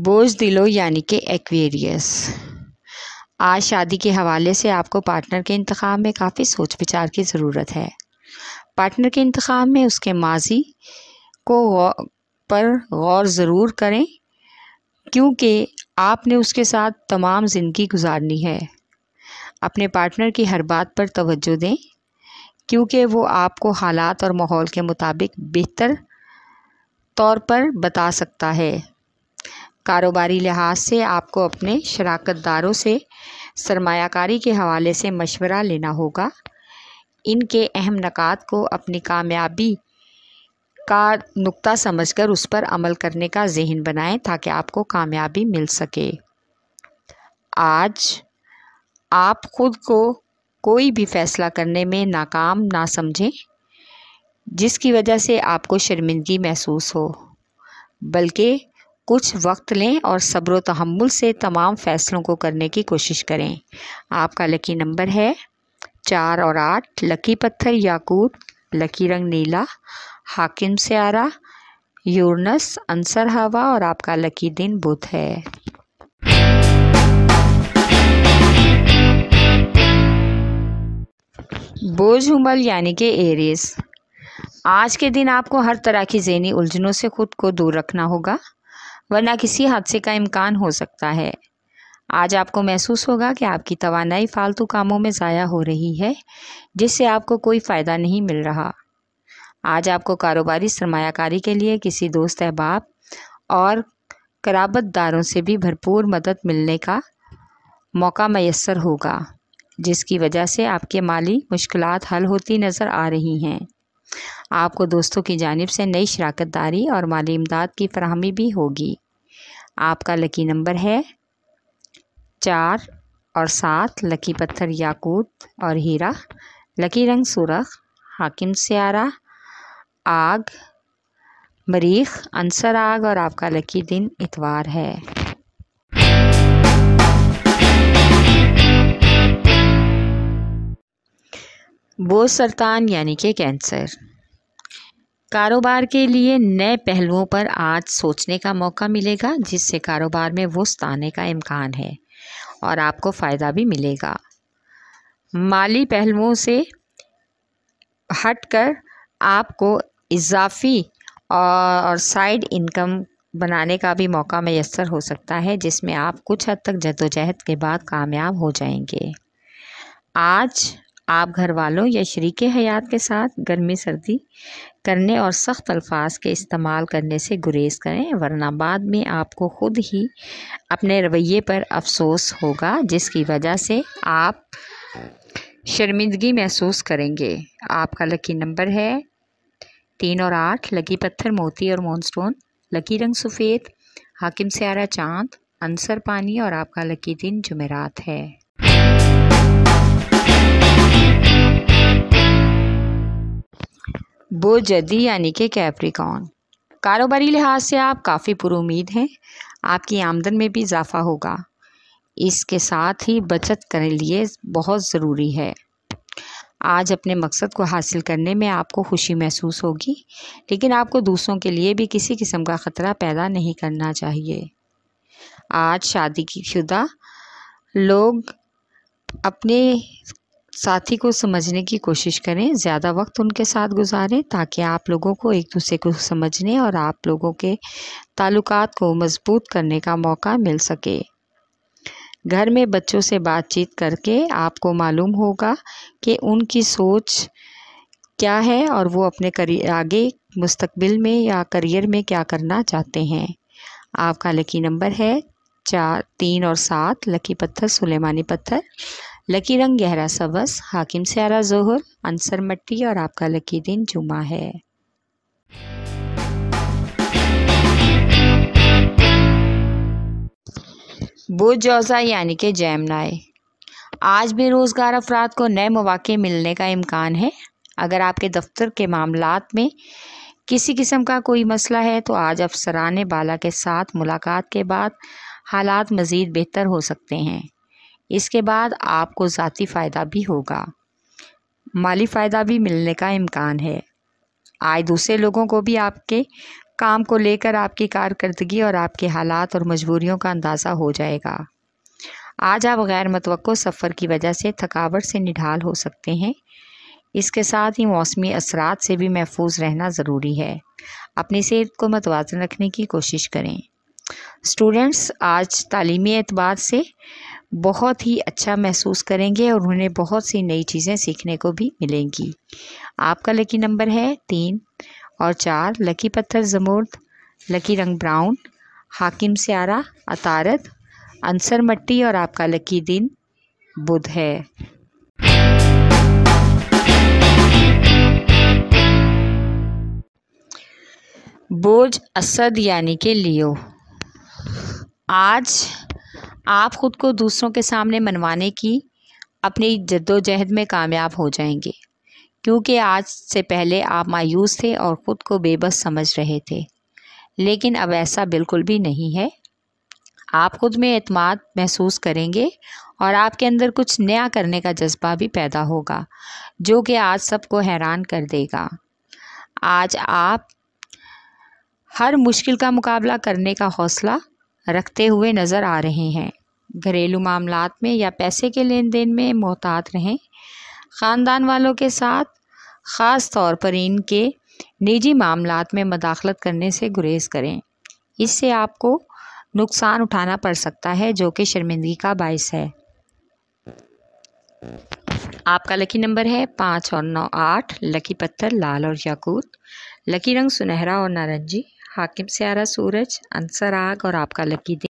بوجھ دلو یعنی کہ ایکویریس۔ آج شادی کے حوالے سے آپ کو پارٹنر کے انتخاب میں کافی سوچ بچار کی ضرورت ہے۔ پارٹنر کے انتخاب میں اس کے ماضی پر غور ضرور کریں، کیونکہ آپ نے اس کے ساتھ تمام زندگی گزارنی ہے۔ اپنے پارٹنر کی ہر بات پر توجہ دیں، کیونکہ وہ آپ کو حالات اور ماحول کے مطابق بہتر طور پر بتا سکتا ہے۔ کاروباری لحاظ سے آپ کو اپنے شراکت داروں سے سرمایہ کاری کے حوالے سے مشورہ لینا ہوگا۔ ان کے اہم نکات کو اپنی کامیابی کا نقطہ سمجھ کر اس پر عمل کرنے کا ذہن بنائیں تاکہ آپ کو کامیابی مل سکے۔ آج آپ خود کو کوئی بھی فیصلہ کرنے میں ناکام نہ سمجھیں جس کی وجہ سے آپ کو شرمندگی محسوس ہو، بلکہ کچھ وقت لیں اور صبر و تحمل سے تمام فیصلوں کو کرنے کی کوشش کریں۔ آپ کا لکی نمبر ہے 4 اور 8، لکی پتھر یاقوت، لکی رنگ نیلا، حاکم سیارہ یورنس، عنصر ہوا اور آپ کا لکی دن بدھ ہے۔ بوجھ حمل یعنی کہ ایریز۔ آج کے دن آپ کو ہر طرح کی ذہنی الجھنوں سے خود کو دور رکھنا ہوگا، ورنہ کسی حادثے کا امکان ہو سکتا ہے۔ آج آپ کو محسوس ہوگا کہ آپ کی توانائی فالتو کاموں میں ضائع ہو رہی ہے، جس سے آپ کو کوئی فائدہ نہیں مل رہا۔ آج آپ کو کاروباری سرمایہ کاری کے لیے کسی دوست احباب اور قرابت داروں سے بھی بھرپور مدد ملنے کا موقع میسر ہوگا، جس کی وجہ سے آپ کے مالی مشکلات حل ہوتی نظر آ رہی ہیں۔ آپ کو دوستوں کی جانب سے نئی شراکت داری اور مالی امداد کی فراہمی بھی ہوگی۔ آپ کا لکی نمبر ہے 4 اور 7، لکی پتھر یاقوت اور ہیرا، لکی رنگ سرخ، حاکم سیارہ آگ مریخ، عنصر آگ اور آپ کا لکی دن اتوار ہے۔ بوجھ سرطان یعنی کہ کینسر۔ کاروبار کے لیے نئے پہلوؤں پر آج سوچنے کا موقع ملے گا، جس سے کاروبار میں وسعت آنے کا امکان ہے اور آپ کو فائدہ بھی ملے گا۔ مالی پہلوؤں سے ہٹ کر آپ کو اضافی اور سائیڈ انکم بنانے کا بھی موقع میسر ہو سکتا ہے، جس میں آپ کچھ حد تک جدوجہد کے بعد کامیاب ہو جائیں گے۔ آج آپ گھر والوں یا شریک حیات کے ساتھ گرمی سردی کرنے اور سخت الفاظ کے استعمال کرنے سے گریز کریں، ورنہ بعد میں آپ کو خود ہی اپنے رویے پر افسوس ہوگا، جس کی وجہ سے آپ شرمندگی محسوس کریں گے۔ آپ کا لکی نمبر ہے 3 اور 8، لکی پتھر موتی اور مون سٹون، لکی رنگ سفید، حاکم سیارہ چاند، عنصر پانی اور آپ کا لکی دن جمعرات ہے۔ بوجھ جدی یعنی کہ کیپریکارن۔ کاروباری لحاظ سے آپ کافی پر امید ہیں۔ آپ کی آمدن میں بھی اضافہ ہوگا، اس کے ساتھ ہی بچت کرنے لیے بہت ضروری ہے۔ آج اپنے مقصد کو حاصل کرنے میں آپ کو خوشی محسوس ہوگی، لیکن آپ کو دوسروں کے لیے بھی کسی قسم کا خطرہ پیدا نہیں کرنا چاہیے۔ آج شادی شدہ لوگ اپنے ساتھی کو سمجھنے کی کوشش کریں، زیادہ وقت ان کے ساتھ گزاریں تاکہ آپ لوگوں کو ایک دوسرے کو سمجھنے اور آپ لوگوں کے تعلقات کو مضبوط کرنے کا موقع مل سکے۔ گھر میں بچوں سے بات چیت کر کے آپ کو معلوم ہوگا کہ ان کی سوچ کیا ہے اور وہ اپنے آگے مستقبل میں یا کریئر میں کیا کرنا چاہتے ہیں۔ آپ کا لکی نمبر ہے 3 اور 7، لکی پتھر سلیمانی پتھر، لکی رنگ گہرا سبز، حاکم سیارہ ظہر، عنصر مٹی اور آپ کا لکی دن جمعہ ہے۔ بوجھ جوزا یعنی کہ جیمنائی۔ آج بے روزگار افراد کو نئے مواقع ملنے کا امکان ہے۔ اگر آپ کے دفتر کے معاملات میں کسی قسم کا کوئی مسئلہ ہے تو آج افسران بالا کے ساتھ ملاقات کے بعد حالات مزید بہتر ہو سکتے ہیں۔ اس کے بعد آپ کو ذاتی فائدہ بھی ہوگا، مالی فائدہ بھی ملنے کا امکان ہے۔ آج دوسرے لوگوں کو بھی آپ کے काम को लेकर आपकी कारकर्दगी और आपके हालात और मजबूरियों का अंदाज़ा हो जाएगा। आज आप गैर मुतवक्को सफ़र की वजह से थकावट से निढाल हो सकते हैं। इसके साथ ही मौसमी असरात से भी महफूज रहना ज़रूरी है। अपनी सेहत को मतवाज़न रखने की कोशिश करें। स्टूडेंट्स आज तालीमी एतबार से बहुत ही अच्छा महसूस करेंगे और उन्हें बहुत सी नई चीज़ें सीखने को भी मिलेंगी। आपका लकी नंबर है 3 और 4। लकी पत्थर ज़मुर्द, लकी रंग ब्राउन, हाकिम स्यारा अतारद, अंसर मट्टी और आपका लकी दिन बुध है। बोझ असद यानी कि लियो। आज आप ख़ुद को दूसरों के सामने मनवाने की अपनी जद्दोजहद में कामयाब हो जाएंगे, क्योंकि आज से पहले आप मायूस थे और ख़ुद को बेबस समझ रहे थे, लेकिन अब ऐसा बिल्कुल भी नहीं है। आप ख़ुद में एतमाद महसूस करेंगे और आपके अंदर कुछ नया करने का जज्बा भी पैदा होगा, जो कि आज सबको हैरान कर देगा। आज आप हर मुश्किल का मुकाबला करने का हौसला रखते हुए नज़र आ रहे हैं। घरेलू मामलात में या पैसे के लेन देन में मोहतात रहें। ख़ानदान वालों के साथ ख़ास तौर पर इनके निजी मामलात में मदाखलत करने से गुरेज करें। इससे आपको नुकसान उठाना पड़ सकता है, जो कि शर्मिंदगी का बायस है। आपका लकी नंबर है 5 और 9, 8। लकी पत्थर लाल और याकूत, लकी रंग सुनहरा और नारंगी, हाकिम स्यारा सूरज, अंसर आग और आपका लकी दिन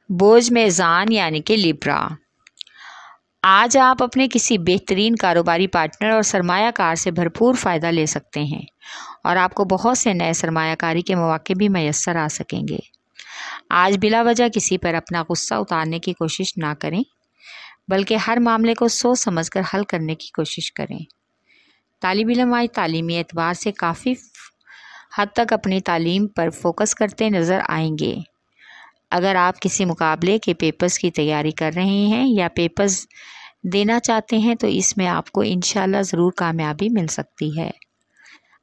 बोझ मेज़ान यानी कि लिब्रा। आज आप अपने किसी बेहतरीन कारोबारी पार्टनर और सरमायाकार से भरपूर फ़ायदा ले सकते हैं और आपको बहुत से नए सरमायाकारी के मौके भी मैसर आ सकेंगे। आज बिला वजह किसी पर अपना गुस्सा उतारने की कोशिश ना करें, बल्कि हर मामले को सोच समझकर हल करने की कोशिश करें। तालिब इल्म आज तालीमी एतबार से काफ़ी हद तक अपनी तालीम पर फोकस करते नज़र आएंगे। अगर आप किसी मुकाबले के पेपर्स की तैयारी कर रहे हैं या पेपर्स देना चाहते हैं, तो इसमें आपको इंशाल्लाह ज़रूर कामयाबी मिल सकती है।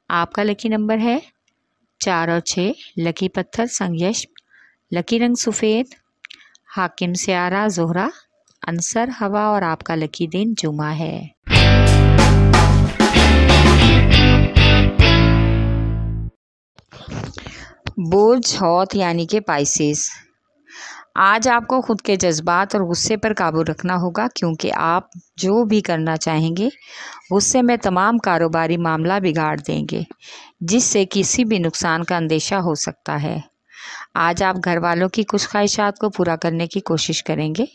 आपका लकी नंबर है 4 और 6। लकी पत्थर संगयश, लकी रंग सफ़ेद, हाकिम स्यारा ज़ोहरा, अंसर हवा और आपका लकी दिन जुमा है। बोझ हौत यानी कि पाइसेस। आज आपको ख़ुद के जज्बात और गुस्से पर काबू रखना होगा, क्योंकि आप जो भी करना चाहेंगे गुस्से में तमाम कारोबारी मामला बिगाड़ देंगे, जिससे किसी भी नुकसान का अंदेशा हो सकता है। आज आप घर वालों की कुछ ख्वाहिशात को पूरा करने की कोशिश करेंगे।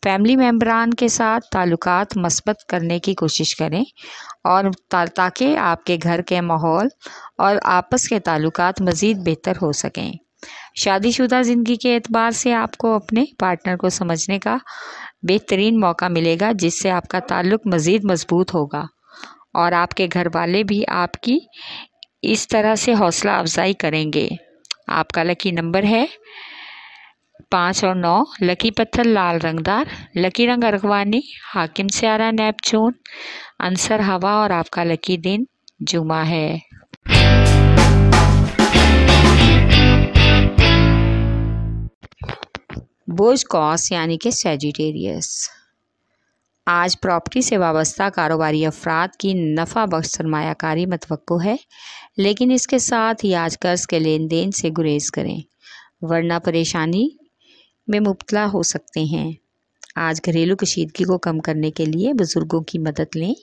फैमिली मेम्बरान के साथ ताल्लुकात मस्बत करने की कोशिश करें और ताकि आपके घर के माहौल और आपस के ताल्लुकात मज़ीद बेहतर हो सकें। शादीशुदा ज़िंदगी के एतबार से आपको अपने पार्टनर को समझने का बेहतरीन मौका मिलेगा, जिससे आपका ताल्लुक़ मज़ीद मज़बूत होगा और आपके घर वाले भी आपकी इस तरह से हौसला अफजाई करेंगे। आपका लकी नंबर है 5 और 9। लकी पत्थर लाल रंगदार, लकी रंग अरगवानी, हाकिम स्यारा नेपचून, अंसर हवा और आपका लकी दिन जुमा है। बोझ कॉस यानी कि सैजिटेरियस। आज प्रॉपर्टी से वाबस्ता कारोबारी अफराद की नफ़ा बख्श सरमायाकारी मतवक्को है, लेकिन इसके साथ ही आज कर्ज के लेन देन से गुरेज करें, वरना परेशानी में मुब्तला हो सकते हैं। आज घरेलू कशीदगी को कम करने के लिए बुज़ुर्गों की मदद लें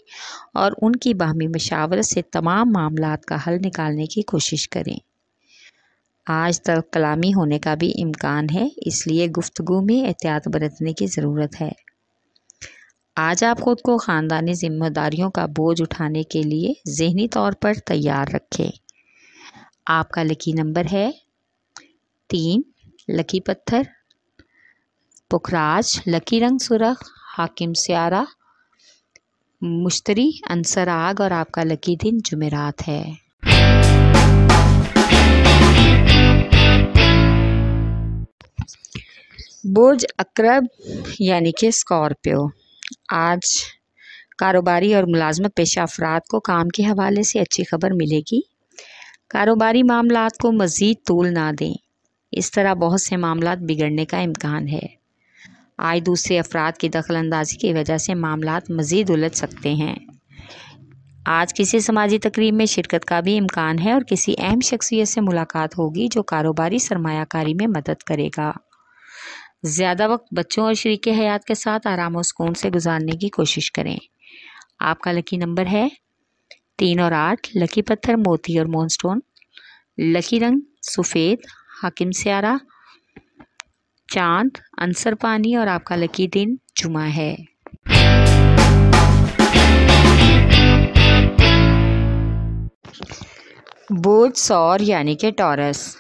और उनकी बाहमी मशावरत से तमाम मामलात का हल निकालने की कोशिश करें। आज तक कलामी होने का भी इम्कान है, इसलिए गुफ्तगू में एहतियात बरतने की ज़रूरत है। आज आप ख़ुद को ख़ानदानी ज़िम्मेदारियों का बोझ उठाने के लिए ज़हनी तौर पर तैयार रखें। आपका लकी नंबर है 3। लकी पत्थर पुखराज, लकी रंग सुरख, हाकिम स्यारा मुश्तरी, अंसर आग और आपका लकी दिन जुमेरात है। बोझ अकरब यानी कि स्कॉर्पियो। आज कारोबारी और मुलाजमत पेशा अफराद को काम के हवाले से अच्छी खबर मिलेगी। कारोबारी मामलात को मज़ीद तूल ना दें, इस तरह बहुत से मामलात बिगड़ने का इम्कान है। आज दूसरे अफराद की दखल अंदाजी की वजह से मामलात मज़ीद उलझ सकते हैं। आज किसी समाजी तकरीब में शिरकत का भी इम्कान है और किसी अहम शख्सियत से मुलाकात होगी जो कारोबारी सरमायाकारी में मदद करेगा। ज़्यादा वक्त बच्चों और शरीके हयात के साथ आराम और सुकून से गुजारने की कोशिश करें। आपका लकी नंबर है 3 और 8। लकी पत्थर मोती और मूनस्टोन। लकी रंग सफ़ेद, हाकिम स्यारा चांद, अंसर पानी और आपका लकी दिन जुमा है। बोझ सौर यानी कि टॉरस।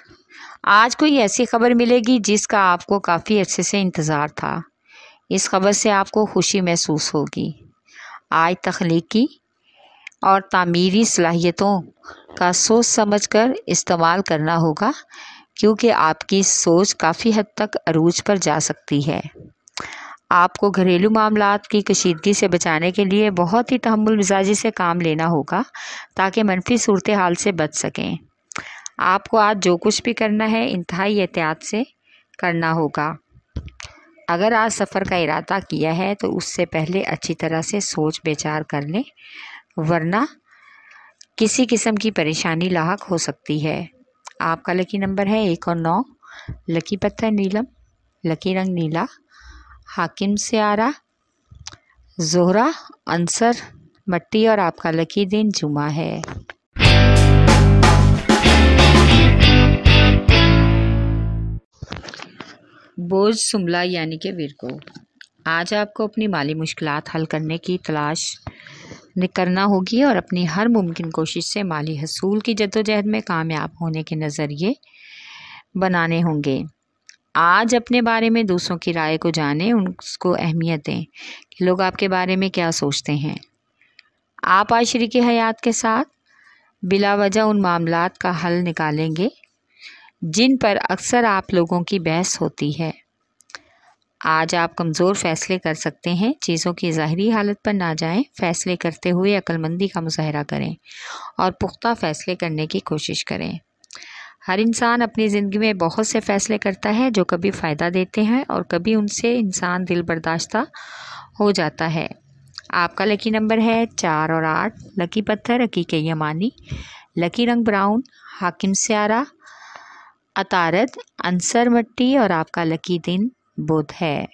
आज कोई ऐसी खबर मिलेगी जिसका आपको काफ़ी अच्छे से इंतज़ार था। इस खबर से आपको खुशी महसूस होगी। आज तख्लीकी और तामीरी सलाहियतों का सोच समझकर इस्तेमाल करना होगा, क्योंकि आपकी सोच काफ़ी हद तक अरूज पर जा सकती है। आपको घरेलू मामलात की कशीदगी से बचाने के लिए बहुत ही तहम्मुल मिजाजी से काम लेना होगा ताकि मनफी सूरत हाल से बच सकें। आपको आज जो कुछ भी करना है इंतहाई एहतियात से करना होगा। अगर आज सफ़र का इरादा किया है तो उससे पहले अच्छी तरह से सोच विचार कर लें, वरना किसी किस्म की परेशानी लाहक हो सकती है। आपका लकी नंबर है 1 और 9। लकी पत्थर नीलम। लकी रंग नीला, हाकिम स्यारा जोहरा, अंसर मट्टी और आपका लकी दिन जुमा है। बोझ सुमला यानी कि विरगो। आज आपको अपनी माली मुश्किलात हल करने की तलाश करना होगी और अपनी हर मुमकिन कोशिश से माली हसूल की जद्दोजहद में कामयाब होने के नज़रिए बनाने होंगे। आज अपने बारे में दूसरों की राय को जानें, उसको अहमियत दें कि लोग आपके बारे में क्या सोचते हैं। आप आज शरीके हयात के साथ बिला वजह उन मामलात का हल निकालेंगे जिन पर अक्सर आप लोगों की बहस होती है। आज आप कमज़ोर फ़ैसले कर सकते हैं। चीज़ों की ज़ाहिरी हालत पर ना जाएं। फ़ैसले करते हुए अक्लमंदी का मुज़ाहरा करें और पुख्ता फ़ैसले करने की कोशिश करें। हर इंसान अपनी ज़िंदगी में बहुत से फ़ैसले करता है जो कभी फ़ायदा देते हैं और कभी उनसे इंसान दिल बर्दाश्ता हो जाता है। आपका लकी नंबर है 4 और 8। लकी पत्थर हकीके यमानी। लकी रंग ब्राउन, हाकिम स्यारा अतारद, अंसर मट्टी और आपका लकी दिन बुध है।